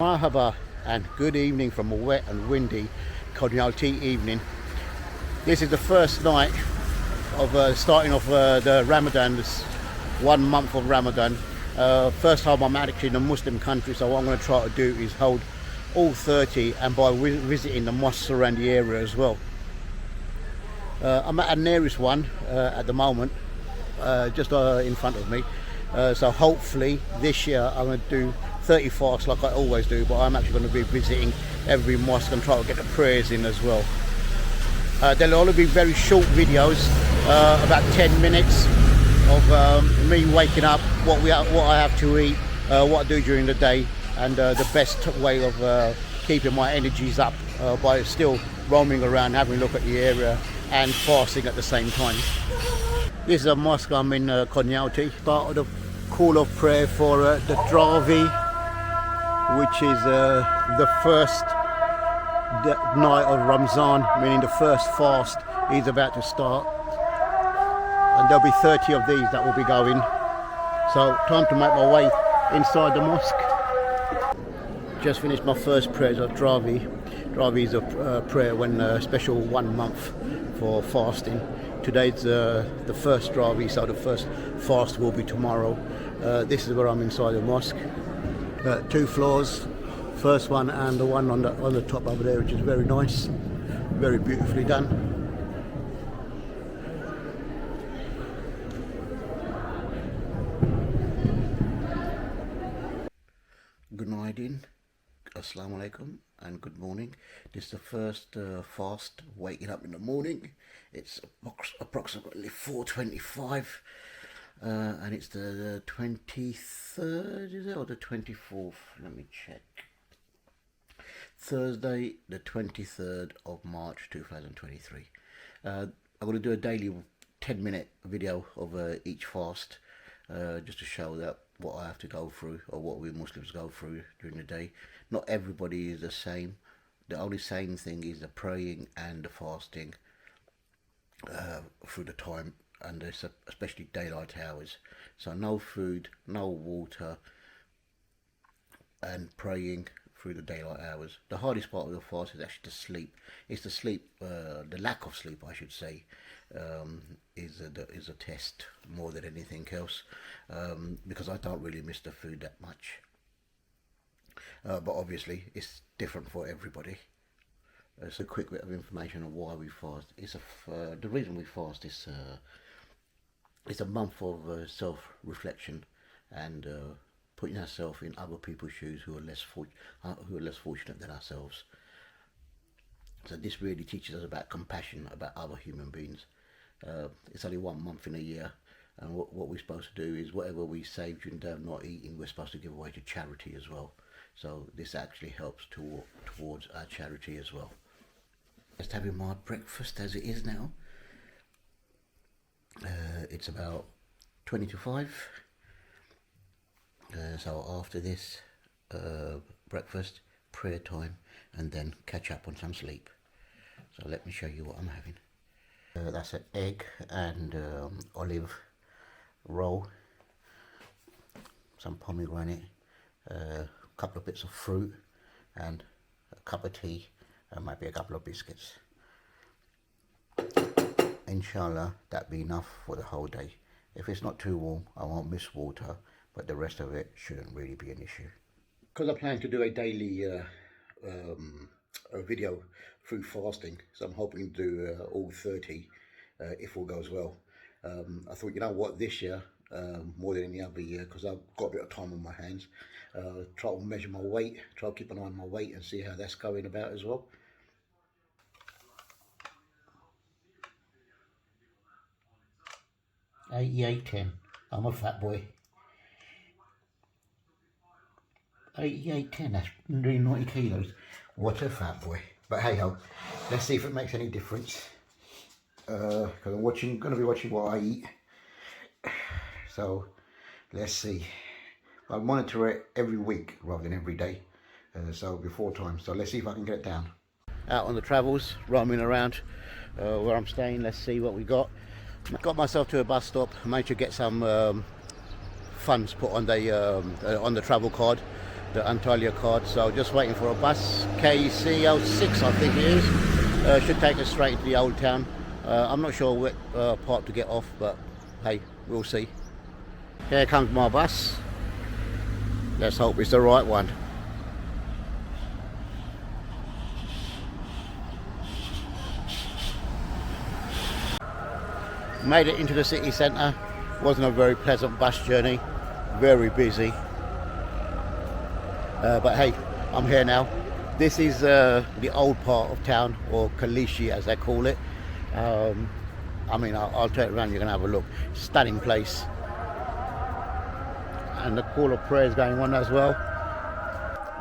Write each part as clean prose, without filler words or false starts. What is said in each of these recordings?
Marhaba and good evening from a wet and windy Kaleici evening. This is the first night of starting off the Ramadan, this 1 month of Ramadan. First time I'm actually in a Muslim country, so what I'm going to try to do is hold all 30 and by visiting the mosques around the area as well. I'm at the nearest one at the moment, just in front of me. So hopefully this year I'm going to do 30 fasts like I always do, but I'm actually going to be visiting every mosque and try to get the prayers in as well. There'll only be very short videos, about 10 minutes of me waking up, what I have to eat, what I do during the day, and the best way of keeping my energies up by still roaming around, having a look at the area and fasting at the same time. This is a mosque. I'm in Kaleici. Started a call of prayer for the Dravi, which is the first night of Ramadan, meaning the first fast is about to start. And there'll be 30 of these that will be going. So time to make my way inside the mosque. Just finished my first prayers of Dravi. Dravi is a prayer when special 1 month for fasting. Today's the first Dravi, so the first fast will be tomorrow. This is where I'm inside the mosque. 2 floors, first one and the one on the top over there, which is very nice, very beautifully done. Good night, Assalamu alaikum, and good morning. This is the first fast, waking up in the morning. It's approximately 4:25. And it's the 23rd, is it, or the 24th? Let me check. Thursday, the 23rd of March 2023. I'm going to do a daily 10-minute video of each fast, just to show that what I have to go through, or what we Muslims go through during the day. Not everybody is the same. The only same thing is the praying and the fasting through the time, and it's especially daylight hours. So no food, no water, and praying through the daylight hours. The hardest part of the fast is actually the sleep. It's the sleep, the lack of sleep, I should say, is a test more than anything else, because I don't really miss the food that much. But obviously it's different for everybody. It's a quick bit of information on why we fast. The reason we fast is it's a month of self-reflection and putting ourselves in other people's shoes who are less fortunate than ourselves. So this really teaches us about compassion about other human beings. It's only 1 month in a year, and what we're supposed to do is whatever we save during the day of not eating, we're supposed to give away to charity as well. So this actually helps towards our charity as well. Just having my breakfast as it is now. It's about 20 to 5. So after this breakfast, prayer time, and then catch up on some sleep. So let me show you what I'm having. That's an egg and olive roll, some pomegranate, a couple of bits of fruit, and a cup of tea, and maybe a couple of biscuits. Inshallah, that'll be enough for the whole day. If it's not too warm, I won't miss water, but the rest of it shouldn't really be an issue. Because I plan to do a daily a video through fasting, so I'm hoping to do all 30 if all goes well. I thought, you know what, this year, more than any other year, because I've got a bit of time on my hands, try to measure my weight, try to keep an eye on my weight and see how that's going about as well. $88.10. I'm a fat boy. $88.10. That's nearly 90 kilos. What a fat boy. But hey ho, let's see if it makes any difference. Because I'm going to be watching what I eat. So let's see. I monitor it every week rather than every day. So before time. So let's see if I can get it down. Out on the travels, roaming around where I'm staying. Let's see what we got. Got myself to a bus stop, made sure to get some funds put on the travel card. the Antalya card. So just waiting for a bus, KCL6 I think it is. Should take us straight into the old town. I'm not sure what part to get off, but hey, we'll see. Here comes my bus. Let's hope it's the right one. Made it into the city centre. Wasn't a very pleasant bus journey. Very busy. But hey, I'm here now. This is the old part of town, or Kaleici as they call it. I mean, I'll turn it around, you're going to have a look. Stunning place. And the call of prayer is going on as well.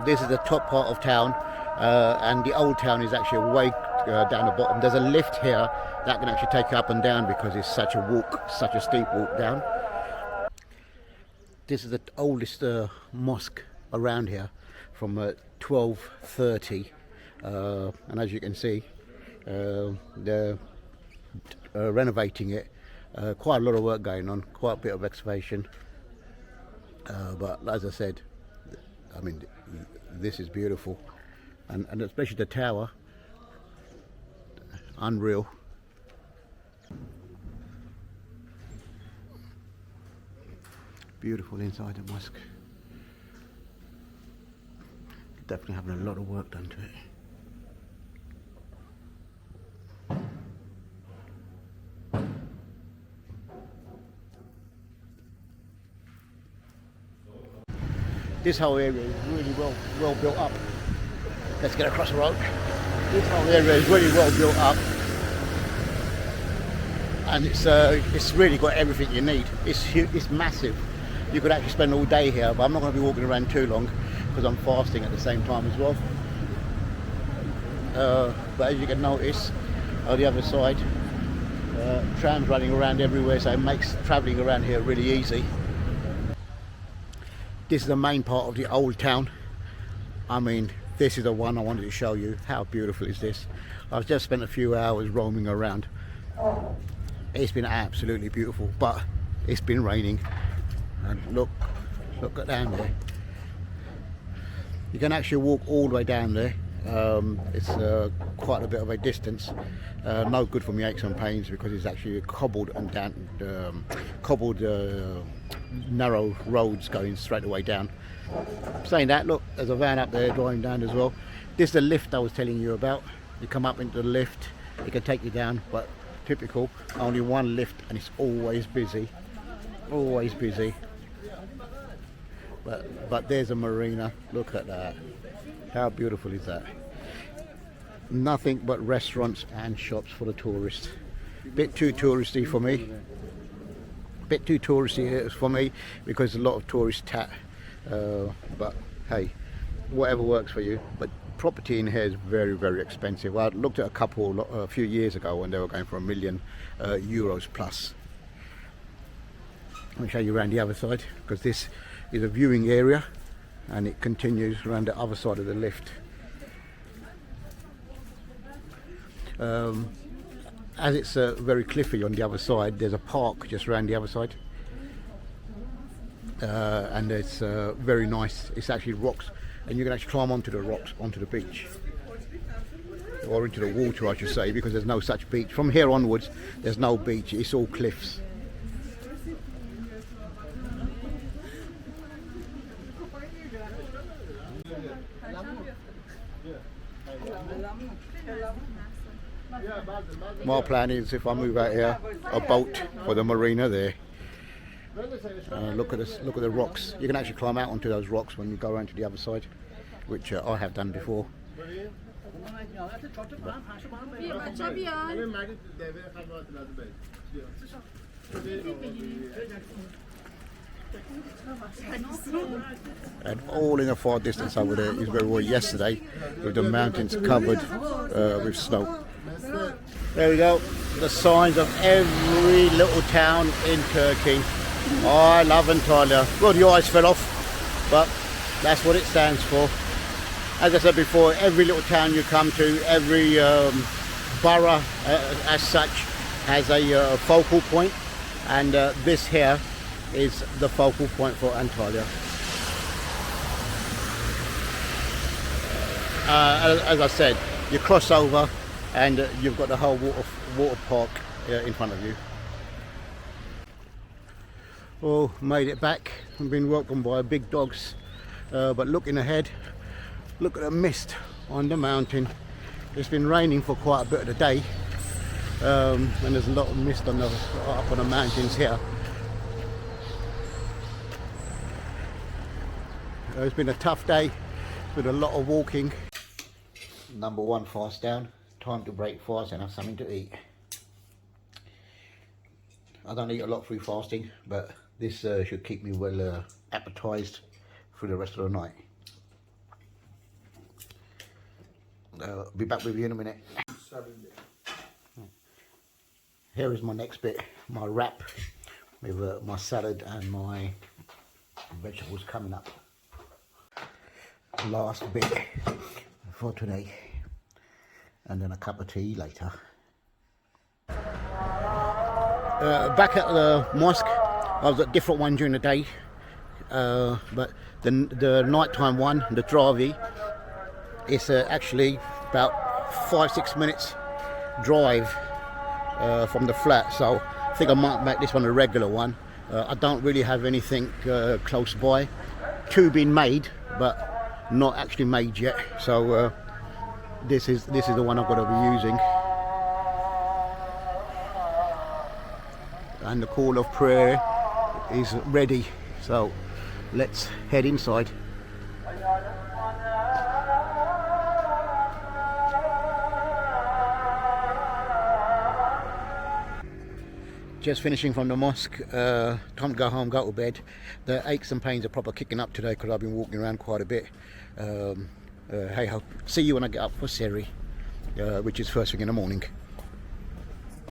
This is the top part of town, and the old town is actually way down the bottom. There's a lift here that can actually take you up and down because it's such a walk, such a steep walk down. This is the oldest mosque around here from 1230, and as you can see, they're renovating it. Quite a lot of work going on, quite a bit of excavation. But as I said, I mean, this is beautiful, and especially the tower, unreal. Beautiful inside the mosque. Definitely having a lot of work done to it. This whole area is really well built up. Let's get across the road. This whole area is really well built up, and it's really got everything you need. It's huge, it's massive. You could actually spend all day here, but I'm not going to be walking around too long because I'm fasting at the same time as well. But as you can notice, on the other side, trams running around everywhere, so it makes travelling around here really easy. This is the main part of the old town. I mean, this is the one I wanted to show you. How beautiful is this? I've just spent a few hours roaming around. It's been absolutely beautiful, but it's been raining. And look at down there. You can actually walk all the way down there. It's quite a bit of a distance. No good for me aches and pains because it's actually cobbled and down, narrow roads going straight away down. Saying that, look, there's a van up there driving down as well. This is the lift I was telling you about. You come up into the lift, it can take you down, but typical, only one lift, and it's always busy. Always busy. But there's a marina. Look at that. How beautiful is that? Nothing but restaurants and shops for the tourists. Bit too touristy for me. Bit too touristy for me because a lot of tourists tat. But hey, whatever works for you. But property in here is very expensive. I looked at a few years ago when they were going for €1 million plus. Let me show you around the other side, because this is a viewing area and it continues around the other side of the lift. As it's very cliffy on the other side, there's a park just around the other side, and it's very nice. It's actually rocks, and you can actually climb onto the rocks, onto the beach, or into the water I should say, because there's no such beach. From here onwards there's no beach, it's all cliffs. My plan is, if I move out here, a boat for the marina there. Look at this, look at the rocks. You can actually climb out onto those rocks when you go around to the other side, which I have done before. And all in a far distance over there is where we were yesterday, with the mountains covered with snow. There we go, the signs of every little town in Turkey. Oh, I love Antalya. Well, the eyes fell off, but that's what it stands for. As I said before, every little town you come to, every borough as such has a focal point, and this here is the focal point for Antalya. as I said, you cross over and you've got the whole water park in front of you. Oh, made it back. I've been welcomed by big dogs, but looking ahead, look at the mist on the mountain. It's been raining for quite a bit of the day, and there's a lot of mist on up on the mountains here. It's been a tough day with a lot of walking. Number one fast down. Time to break fast and have something to eat. I don't eat a lot through fasting, but this should keep me well appetized through the rest of the night. I'll be back with you in a minute. Here is my next bit, my wrap with my salad and my vegetables coming up. Last bit for today, and then a cup of tea later. Back at the mosque, I was at a different one during the day, but the nighttime one, the Dravi, it's actually about 5-6 minutes drive from the flat, so I think I might make this one a regular one. I don't really have anything close by. Two being made, but not actually made yet, so this is the one I've got to be using. And the call of prayer is ready, so let's head inside. Just finishing from the mosque, time to go home, go to bed. The aches and pains are proper kicking up today because I've been walking around quite a bit. Hey ho, see you when I get up for Seri, which is first thing in the morning.